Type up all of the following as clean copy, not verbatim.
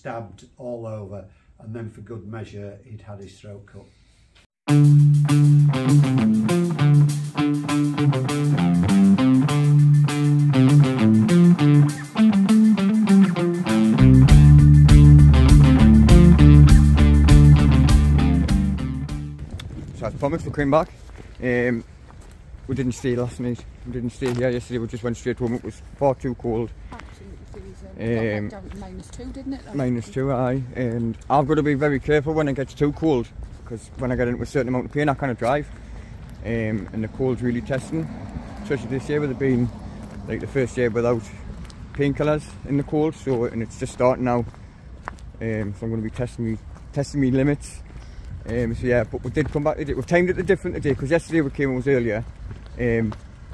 stabbed all over, and then for good measure he'd had his throat cut. So as promised, we're coming back. We didn't stay last night. We didn't stay here yesterday. We just went straight home. It was far too cold. Absolutely freezing. Got down to -2, didn't it? -2, aye. And I've got to be very careful when it gets too cold, because when I get into a certain amount of pain, I can't drive. And the cold's really testing, especially this year, with it being like the first year without painkillers in the cold. So, and it's just starting now. So I'm going to be testing me limits. So yeah, but we did come back. We've timed it different today, because yesterday we came, it was earlier.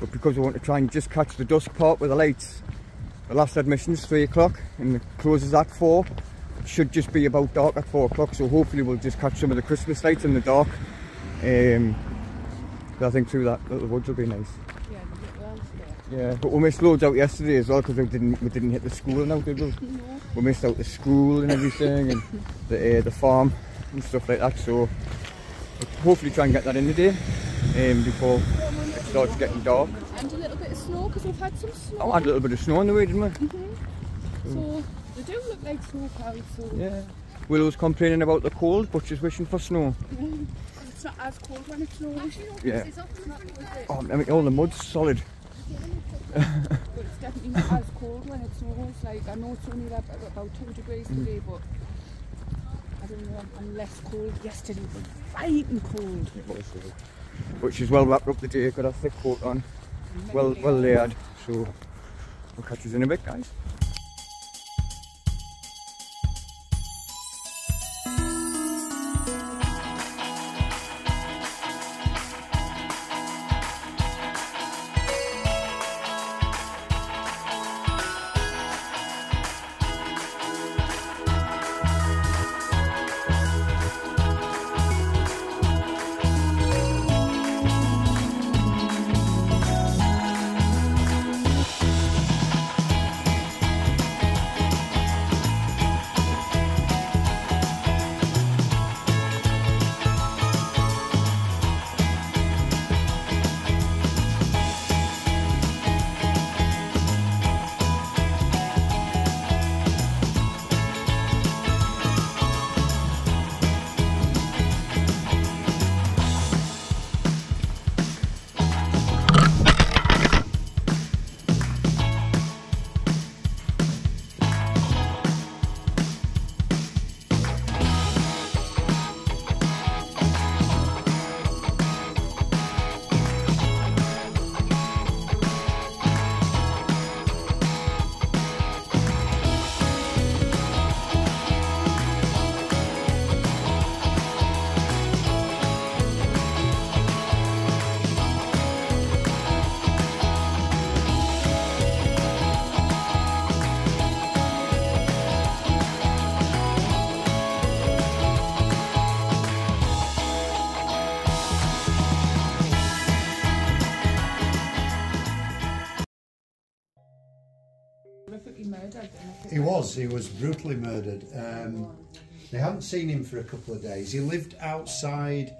But because we want to try and just catch the dusk part with the lights, the last admission's 3 o'clock and it closes at 4. It should just be about dark at 4 o'clock, so hopefully we'll just catch some of the Christmas lights in the dark. But I think through that little woods will be nice. Yeah, but we missed loads out yesterday as well, because we didn't hit the school now, did we? No. We missed out the school and everything, and the farm and stuff like that. So we'll hopefully try and get that in today before it starts getting dark. And a little bit of snow, because we've had some snow. Oh, had a little bit of snow on the way, didn't we? So they do look like snow clouds. So yeah. Willow's complaining about the cold, but she's wishing for snow. It's not as cold when it snows. Yeah. Oh, I mean, all the mud's solid. But it's definitely not as cold when it snows. Like, I know it's only about 2 degrees today, but I don't know, I'm less cold. Yesterday was fighting cold. But she's well wrapped up the day, got a thick coat on, well layered. So we'll catch us in a bit, guys. He was brutally murdered. They hadn't seen him for a couple of days. He lived outside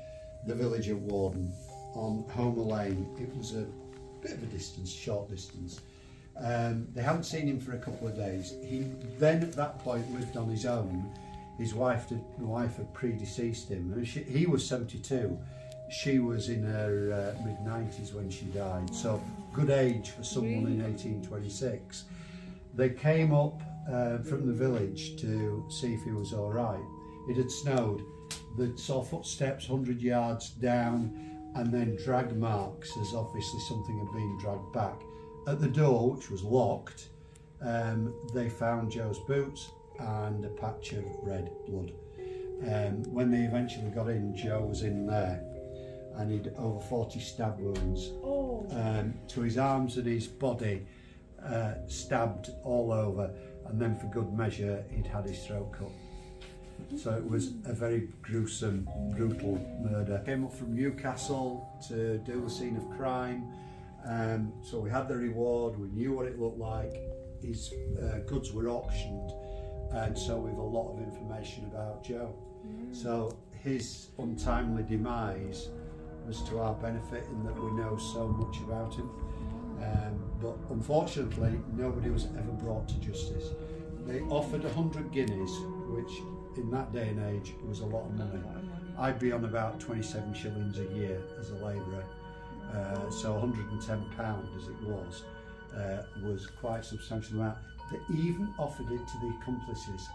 the village of Warden on Homer Lane. It was a bit of a distance, short distance. They hadn't seen him for a couple of days. He then at that point lived on his own. His wife had predeceased him. And he was 72. She was in her mid-90s when she died. So good age for someone in 1826. They came up from the village to see if he was all right. It had snowed. They saw footsteps 100 yards down and then drag marks, as obviously something had been dragged back. At the door, which was locked, they found Joe's boots and a patch of red blood. When they eventually got in, Joe was in there and he'd over 40 stab wounds to his arms and his body, stabbed all over, and then for good measure he'd had his throat cut. So it was a very gruesome, brutal murder. Came up from Newcastle to do the scene of crime, so we had the reward, we knew what it looked like. His goods were auctioned and so we've a lot of information about Joe. So his untimely demise was to our benefit in that we know so much about him. But unfortunately, nobody was ever brought to justice. They offered 100 guineas, which in that day and age was a lot of money. I'd be on about 27 shillings a year as a labourer, so £110 as it was quite a substantial amount. They even offered it to the accomplices.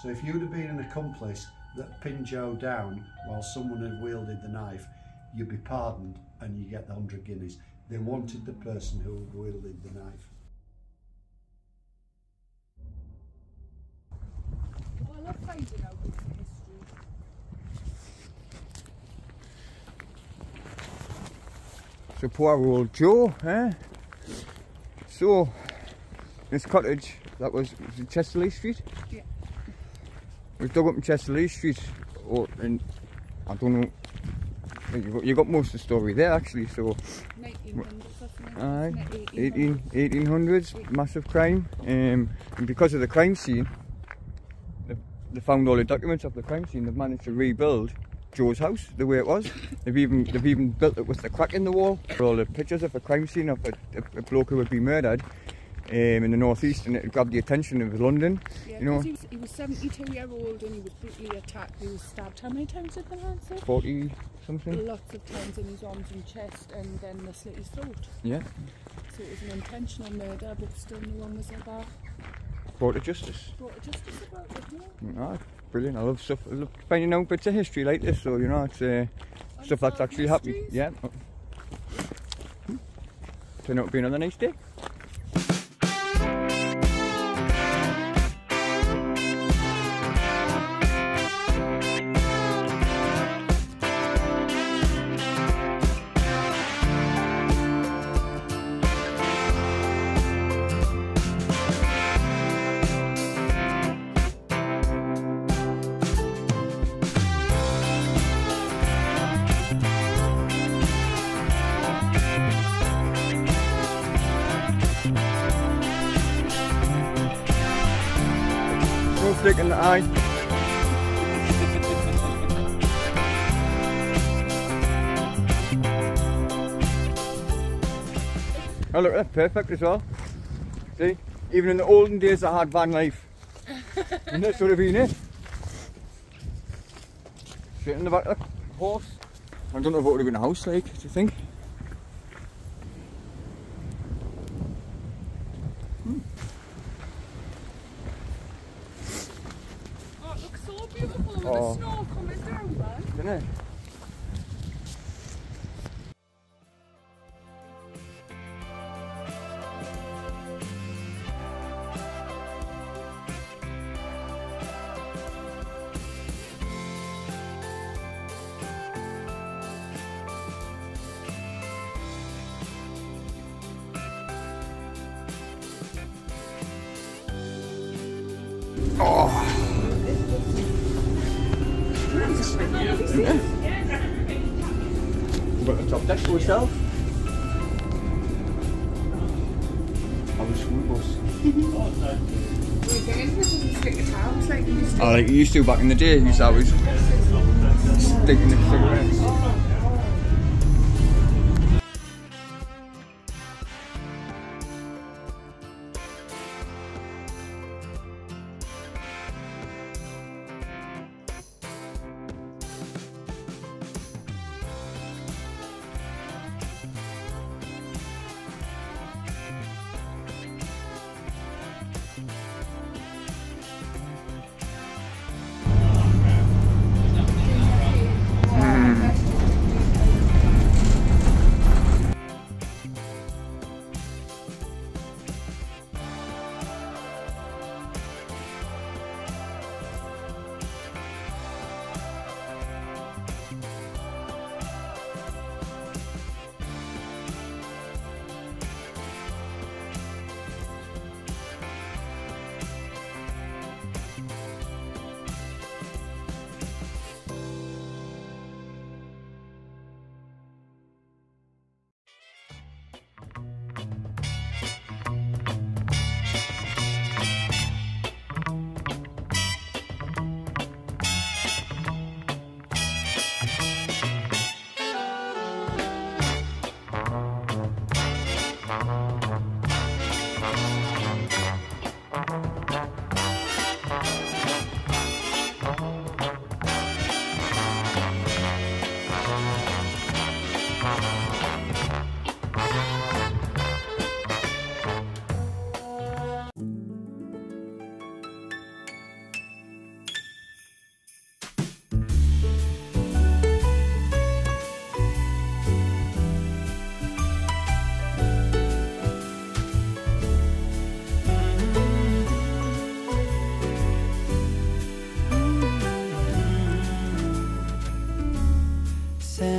So if you'd have been an accomplice that pinned Joe down while someone had wielded the knife, you'd be pardoned and you get the 100 guineas. They wanted the person who had wielded the knife. Oh, I love finding out bits of history. So poor old Joe, eh? So, this cottage, that was in Chesterley Street? Yeah. We dug up in Chesterley Street, and I don't know, you got most of the story there actually, so... 1800s, massive crime, and because of the crime scene, they found all the documents of the crime scene. They've managed to rebuild Joe's house the way it was. They've even built it with the crack in the wall. All the pictures of a crime scene of a bloke who would be murdered in the northeast, and it grabbed the attention of London. Yeah, you know, he was 72-year-old and he was brutally attacked. He was stabbed. How many times did the man say? 40 something. Lots of times in his arms and chest, and then they slit his throat. Yeah. So it was an intentional murder, but still no one was ever Brought to justice. brought to justice about it. No. Ah, brilliant. I love stuff. I love finding out bits of history like this. So you know, it's stuff that's actually happened. Mysteries. Yeah. Turn out to be another nice day. Stick in the eye. Oh look, that's perfect as well. See, even in the olden days I had van life. And that's sort of been it. Straight in the back of the horse. I don't know what would have been a house like, do you think? Beautiful with Oh. the snow coming down, man. Isn't it? Oh. Yeah. Got the top deck for yourself. I was school bus. Oh, like you used to back in the day, you used to always sticking the cigarettes.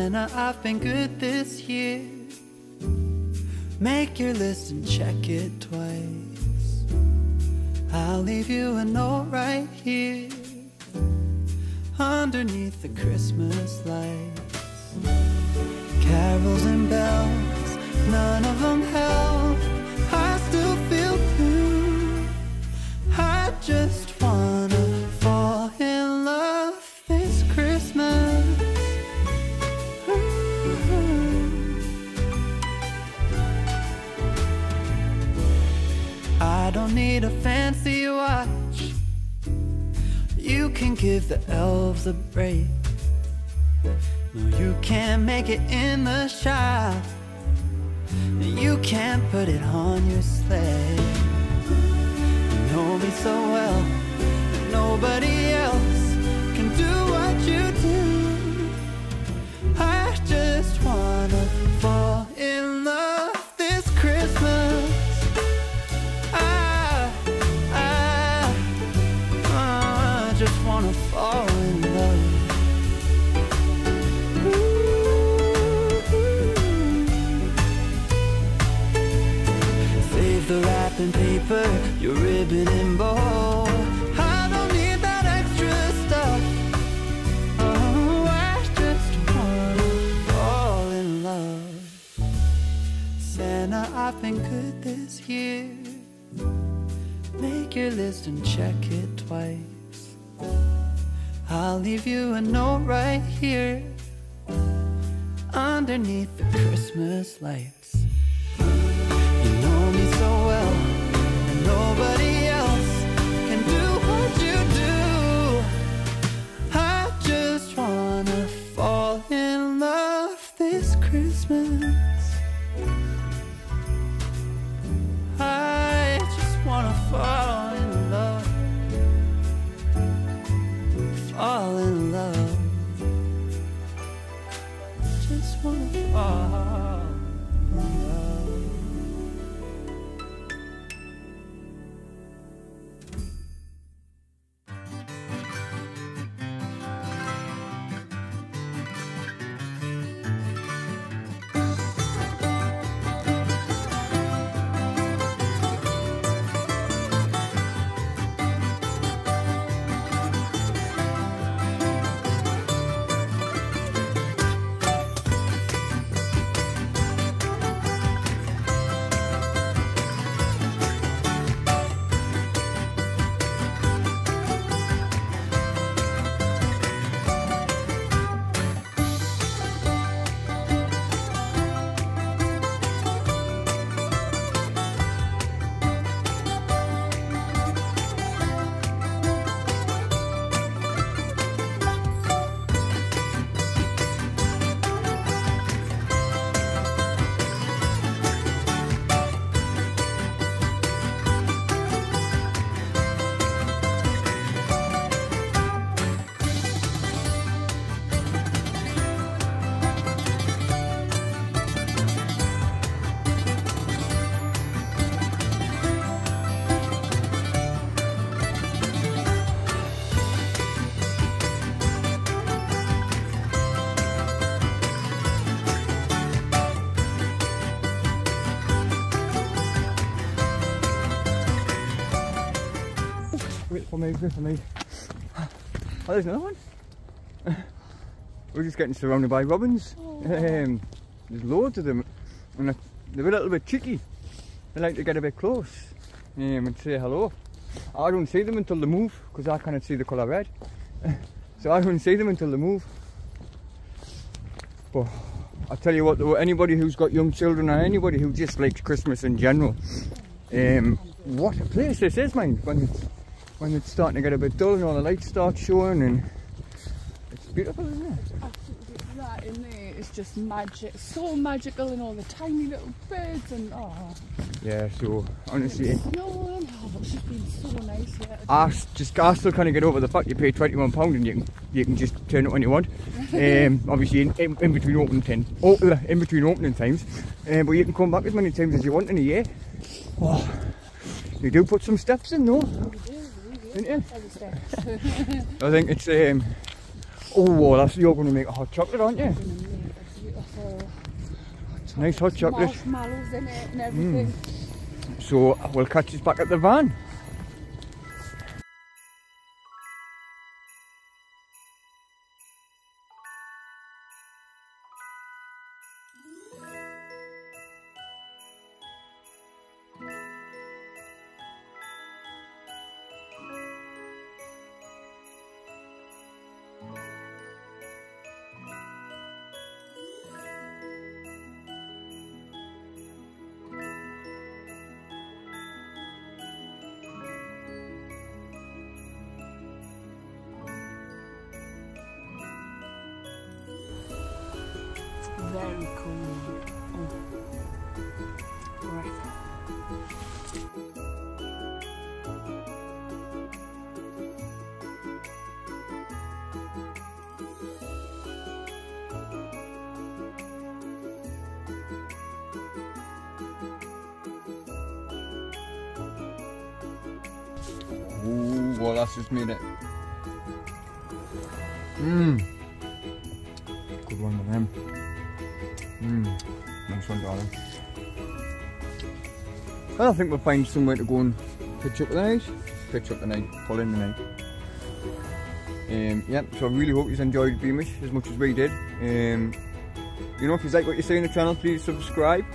Santa, I've been good this year. Make your list and check it twice. I'll leave you a note right here underneath the Christmas lights. Carols and bells, none of them help. I still feel blue. I just wanna fall in love this Christmas. I don't need a fancy watch. You can give the elves a break. No, you can't make it in the shop. You can't put it on your sleigh. You know me so well that nobody else can do what you do. I just wanna fall in love this Christmas. I just wanna fall in love. Save the wrapping paper, your ribbon and bow. I don't need that extra stuff. Oh, I just wanna fall in love. Santa, I've been good this year. Make your list and check it twice. I'll leave you a note right here underneath the Christmas lights. You know me so well and nobody else can do what you do. I just wanna fall in love this Christmas. I just wanna fall in love. Fall in love. Just wanna fall in love. Wait for me. Oh, there's another one. We're just getting surrounded by robins. There's loads of them, and they're a little bit cheeky. They like to get a bit close and say hello. I don't see them until they move, because I cannot see the colour red. So I don't see them until they move. But I tell you what, though, anybody who's got young children or anybody who just likes Christmas in general, what a place this is, man. When it's starting to get a bit dull and all the lights start showing, and it's beautiful, isn't it? Absolutely, that in there is just magic. So magical, and all the tiny little birds and oh. Yeah, so honestly, snowing. Oh, it's just been so nice here. I still can't get over the fact you pay £21 and you can just turn it when you want. Obviously in between opening times, but you can come back as many times as you want in a year. Oh, you do put some steps in, though. Didn't you? I think it's oh, you're going to make a hot chocolate, aren't you? Nice hot chocolate. Marshmallows in it and everything. So we'll catch us back at the van. Very cool. Breath. Ooh, well, that's just made it. Good one with them. Nice one, darling. Well, I think we'll find somewhere to go and pitch up the night. Pull in the night. Yeah, so I really hope you enjoyed Beamish as much as we did. You know, if you like what you see on the channel, please subscribe.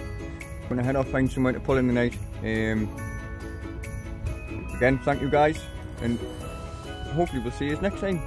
When I head off, find somewhere to pull in the night. Again, thank you guys, and hopefully we'll see you next time.